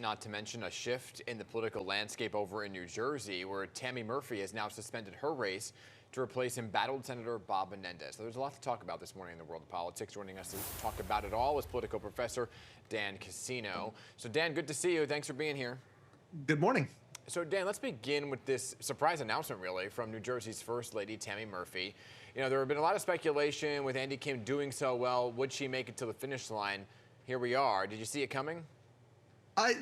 not to mention a shift in the political landscape over in New Jersey, where Tammy Murphy has now suspended her race to replace embattled Senator Bob Menendez. So there's a lot to talk about this morning in the world of politics. Joining us to talk about it all is political professor Dan Cassino. So Dan, good to see you. Thanks for being here. Good morning. So Dan, let's begin with this surprise announcement, really, from New Jersey's First Lady, Tammy Murphy. You know, there have been a lot of speculation with Andy Kim doing so well. Would she make it to the finish line? Here we are. Did you see it coming?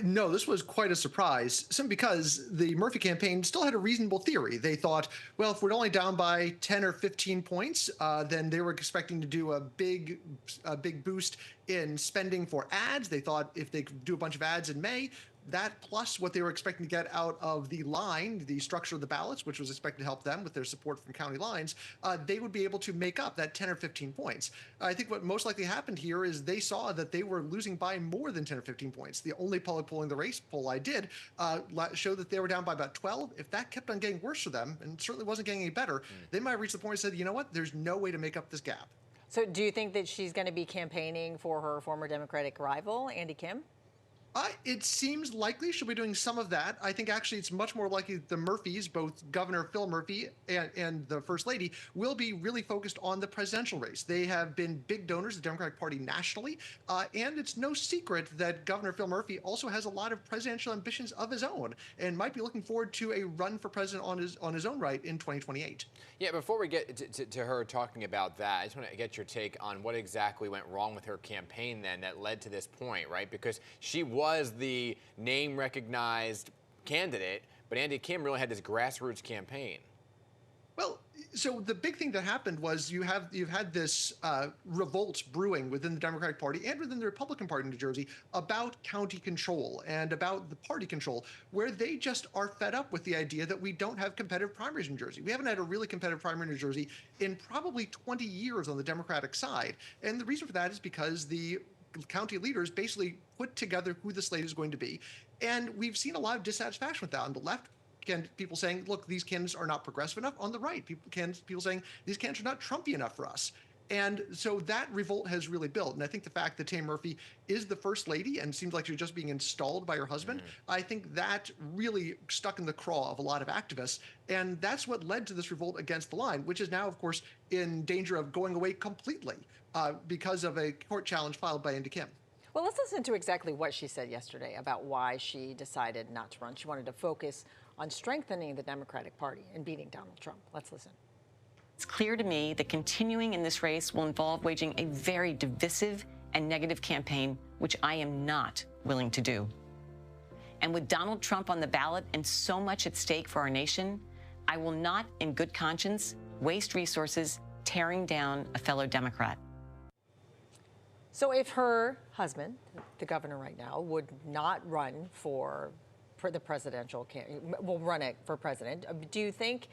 No, this was quite a surprise, simply because the Murphy campaign still had a reasonable theory. They thought, well, if we're only down by 10 or 15 points, then they were expecting to do a big boost in spending for ads. They thought if they could do a bunch of ads in May, that plus what they were expecting to get out of the line, the structure of the ballots, which was expected to help them with their support from county lines, they would be able to make up that 10 or 15 points. I think what most likely happened here is they saw that they were losing by more than 10 or 15 points. The only public polling the race poll I did showed that they were down by about 12. If that kept on getting worse for them, and certainly wasn't getting any better, they might have reached the point and said, you know what, there's no way to make up this gap. So do you think that she's going to be campaigning for her former Democratic rival, Andy Kim? It seems likely she'll be doing some of that. I think actually it's much more likely the Murphys, both Governor Phil Murphy and the First Lady, will be really focused on the presidential race. They have been big donors of the Democratic Party nationally, and it's no secret that Governor Phil Murphy also has a lot of presidential ambitions of his own and might be looking forward to a run for president on his own right in 2028. Yeah, before we get to her talking about that, I just want to get your take on what exactly went wrong with her campaign then that led to this point, right? Because she was the name-recognized candidate, but Andy Kim really had this grassroots campaign. Well, so the big thing that happened was you've had this revolt brewing within the Democratic Party and within the Republican Party in New Jersey about county control and about the party control, where they just are fed up with the idea that we don't have competitive primaries in New Jersey. We haven't had a really competitive primary in New Jersey in probably 20 years on the Democratic side. And the reason for that is because the county leaders basically put together who the slate is going to be. And we've seen a lot of dissatisfaction with that. On the left, people saying, look, these candidates are not progressive enough. On the right, people saying these candidates are not Trumpy enough for us. And so that revolt has really built. And I think the fact that Tammy Murphy is the First Lady and seems like she's just being installed by her husband, I think that really stuck in the craw of a lot of activists. And that's what led to this revolt against the line, which is now, of course, in danger of going away completely because of a court challenge filed by Andy Kim. Well, let's listen to exactly what she said yesterday about why she decided not to run. She wanted to focus on strengthening the Democratic Party and beating Donald Trump. Let's listen. It's clear to me that continuing in this race will involve waging a very divisive and negative campaign, which I am not willing to do. And with Donald Trump on the ballot and so much at stake for our nation, I will not, in good conscience, waste resources tearing down a fellow Democrat. So if her husband, the governor right now, would not run for the presidential, will run it for president, do you think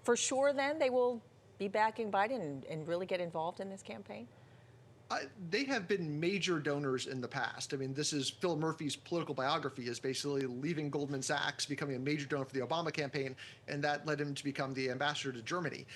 for sure then they will be backing Biden and really get involved in this campaign? They have been major donors in the past. I mean, this is Phil Murphy's political biography, is basically leaving Goldman Sachs, becoming a major donor for the Obama campaign, and that led him to become the ambassador to Germany.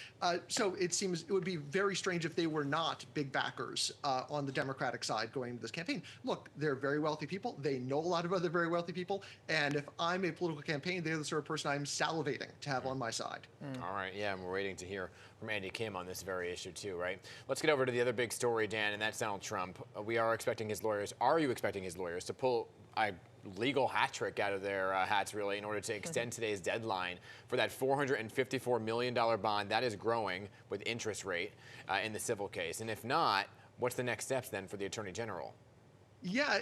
So it seems it would be very strange if they were not big backers on the Democratic side going into this campaign. Look, they're very wealthy people. They know a lot of other very wealthy people. And if I'm a political campaign, they're the sort of person I'm salivating to have on my side. All right, yeah, and we're waiting to hear from Andy Kim on this very issue too, right? Let's get over to the other big story, Dan, and that's Donald Trump. We are expecting his lawyers. Are you expecting his lawyers to pull a legal hat trick out of their hats, really, in order to extend today's deadline for that $454 million bond that is growing with interest rate in the civil case? And if not, what's the next steps then for the Attorney General? Yeah,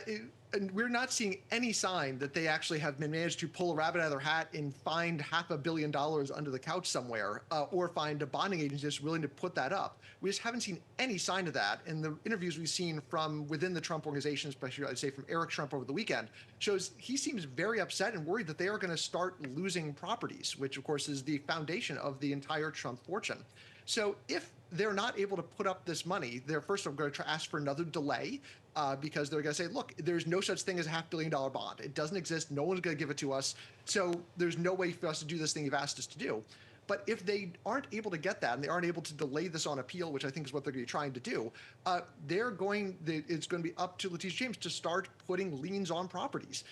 and we're not seeing any sign that they actually have managed to pull a rabbit out of their hat and find $500 million under the couch somewhere, or find a bonding agency that's willing to put that up. We just haven't seen any sign of that. And the interviews we've seen from within the Trump organization, especially I'd say from Eric Trump over the weekend, shows he seems very upset and worried that they are going to start losing properties, which of course is the foundation of the entire Trump fortune. So if they're not able to put up this money, they're first of all going to ask for another delay because they're going to say, look, there's no such thing as a $500 million bond. It doesn't exist. No one's going to give it to us. So there's no way for us to do this thing you've asked us to do. But if they aren't able to get that and they aren't able to delay this on appeal, which I think is what they're going to be trying to do, it's going to be up to Letitia James to start putting liens on properties.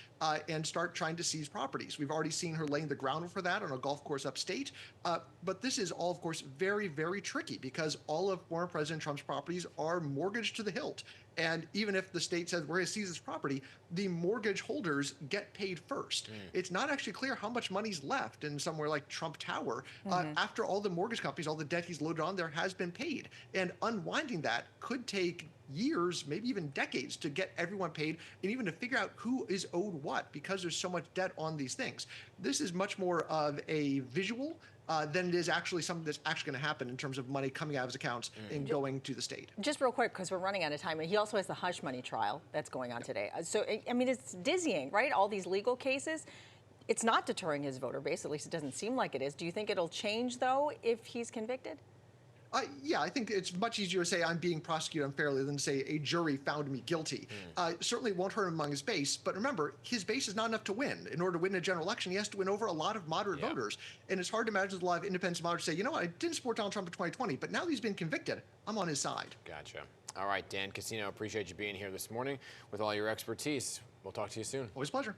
and start trying to seize properties. We've already seen her laying the groundwork for that on a golf course upstate. But this is all, of course, very, very tricky because all of former President Trump's properties are mortgaged to the hilt. And even if the state says we're going to seize this property, the mortgage holders get paid first. It's not actually clear how much money's left in somewhere like Trump Tower after all the mortgage companies, all the debt he's loaded on there has been paid. And unwinding that could take years, maybe even decades, to get everyone paid and even to figure out who is owed what because there's so much debt on these things. This is much more of a visual than it is actually something that's actually going to happen in terms of money coming out of his accounts and going to the state. Just real quick, because we're running out of time, he also has the hush money trial that's going on today. So, I mean, it's dizzying, right? All these legal cases. It's not deterring his voter base, at least it doesn't seem like it is. Do you think it'll change, though, if he's convicted? Yeah, I think it's much easier to say I'm being prosecuted unfairly than to say a jury found me guilty. Certainly won't hurt him among his base, but remember, his base is not enough to win. In order to win a general election, he has to win over a lot of moderate voters. And it's hard to imagine a lot of independent moderators say, you know what, I didn't support Donald Trump in 2020, but now that he's been convicted, I'm on his side. Gotcha. All right, Dan Cassino, appreciate you being here this morning with all your expertise. We'll talk to you soon. Always a pleasure.